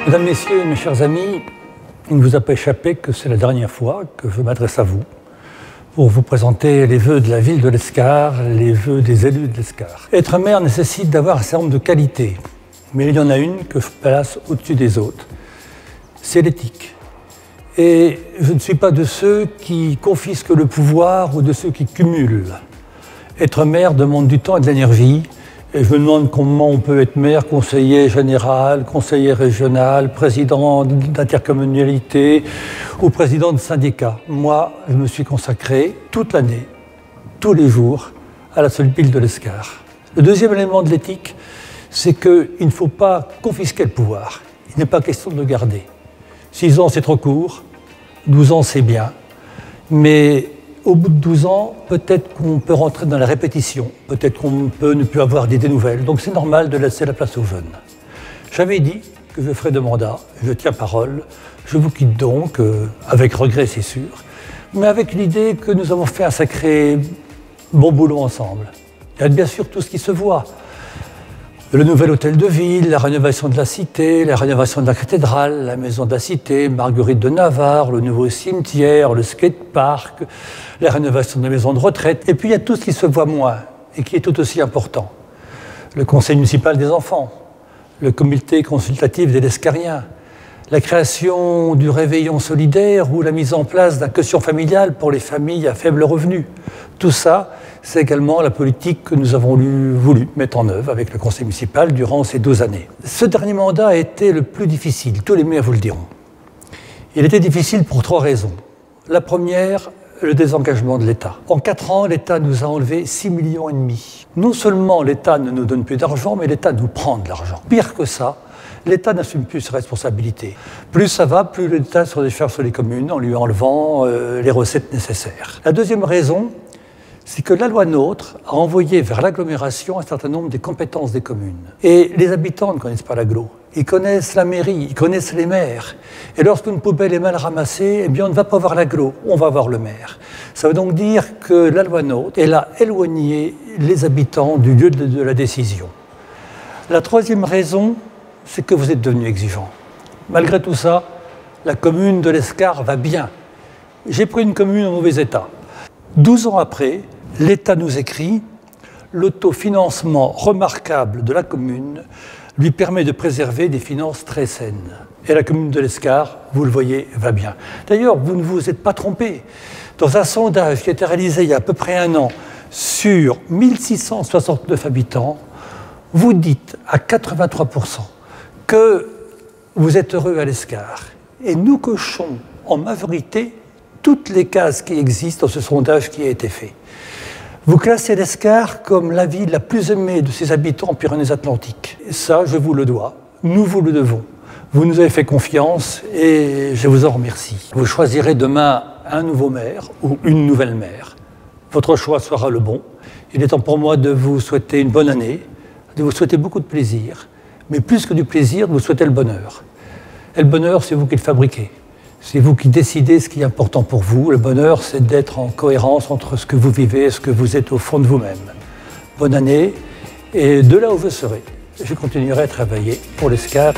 Mesdames, Messieurs, mes chers amis, il ne vous a pas échappé que c'est la dernière fois que je m'adresse à vous pour vous présenter les vœux de la ville de l'Escar, les vœux des élus de l'Escar. Être maire nécessite d'avoir un certain nombre de qualités, mais il y en a une que je place au-dessus des autres, c'est l'éthique. Et je ne suis pas de ceux qui confisquent le pouvoir ou de ceux qui cumulent. Être maire demande du temps et de l'énergie. Et je me demande comment on peut être maire, conseiller général, conseiller régional, président d'intercommunalité ou président de syndicat. Moi, je me suis consacré toute l'année, tous les jours, à la seule ville de l'Escar. Le deuxième élément de l'éthique, c'est qu'il ne faut pas confisquer le pouvoir. Il n'est pas question de le garder. 6 ans, c'est trop court. 12 ans, c'est bien. Mais au bout de 12 ans, peut-être qu'on peut rentrer dans la répétition, peut-être qu'on peut ne plus avoir d'idées nouvelles, donc c'est normal de laisser la place aux jeunes. J'avais dit que je ferais 2 mandats, je tiens parole, je vous quitte donc, avec regret c'est sûr, mais avec l'idée que nous avons fait un sacré bon boulot ensemble. Il y a bien sûr tout ce qui se voit. Le nouvel hôtel de ville, la rénovation de la cité, la rénovation de la cathédrale, la maison de la cité, Marguerite de Navarre, le nouveau cimetière, le skatepark, la rénovation de la maison de retraite. Et puis il y a tout ce qui se voit moins et qui est tout aussi important. Le conseil municipal des enfants, le comité consultatif des Lescariens, la création du réveillon solidaire ou la mise en place d'un quotient familial pour les familles à faible revenu. Tout ça, c'est également la politique que nous avons voulu mettre en œuvre avec le conseil municipal durant ces 12 années. Ce dernier mandat a été le plus difficile, tous les maires vous le diront. Il était difficile pour 3 raisons. La première, le désengagement de l'État. En 4 ans, l'État nous a enlevé 6,5 millions. Non seulement l'État ne nous donne plus d'argent, mais l'État nous prend de l'argent. Pire que ça, l'État n'assume plus ses responsabilités. Plus ça va, plus l'État se décharge sur les communes en lui enlevant les recettes nécessaires. La deuxième raison, c'est que la loi NOTRe a envoyé vers l'agglomération un certain nombre des compétences des communes. Et les habitants ne connaissent pas l'agglo. Ils connaissent la mairie, ils connaissent les maires. Et lorsqu'une poubelle est mal ramassée, eh bien on ne va pas voir l'agglo, on va voir le maire. Ça veut donc dire que la loi NOTRe, elle a éloigné les habitants du lieu de la décision. La troisième raison, c'est que vous êtes devenus exigeants. Malgré tout ça, la commune de l'Escar va bien. J'ai pris une commune en mauvais état. 12 ans après, l'État nous écrit « L'autofinancement remarquable de la commune lui permet de préserver des finances très saines. » Et la commune de l'Escar, vous le voyez, va bien. D'ailleurs, vous ne vous êtes pas trompé. Dans un sondage qui a été réalisé il y a à peu près 1 an sur 1669 habitants, vous dites à 83% que vous êtes heureux à l'Escar. Et nous cochons en majorité toutes les cases qui existent dans ce sondage qui a été fait. Vous classez l'Escar comme la ville la plus aimée de ses habitants en Pyrénées-Atlantiques. Et ça, je vous le dois, nous vous le devons. Vous nous avez fait confiance et je vous en remercie. Vous choisirez demain un nouveau maire ou une nouvelle maire. Votre choix sera le bon. Il est temps pour moi de vous souhaiter une bonne année, de vous souhaiter beaucoup de plaisir, mais plus que du plaisir, de vous souhaiter le bonheur. Et le bonheur, c'est vous qui le fabriquez. C'est vous qui décidez ce qui est important pour vous. Le bonheur, c'est d'être en cohérence entre ce que vous vivez et ce que vous êtes au fond de vous-même. Bonne année, et de là où je serai, je continuerai à travailler pour l'Escar.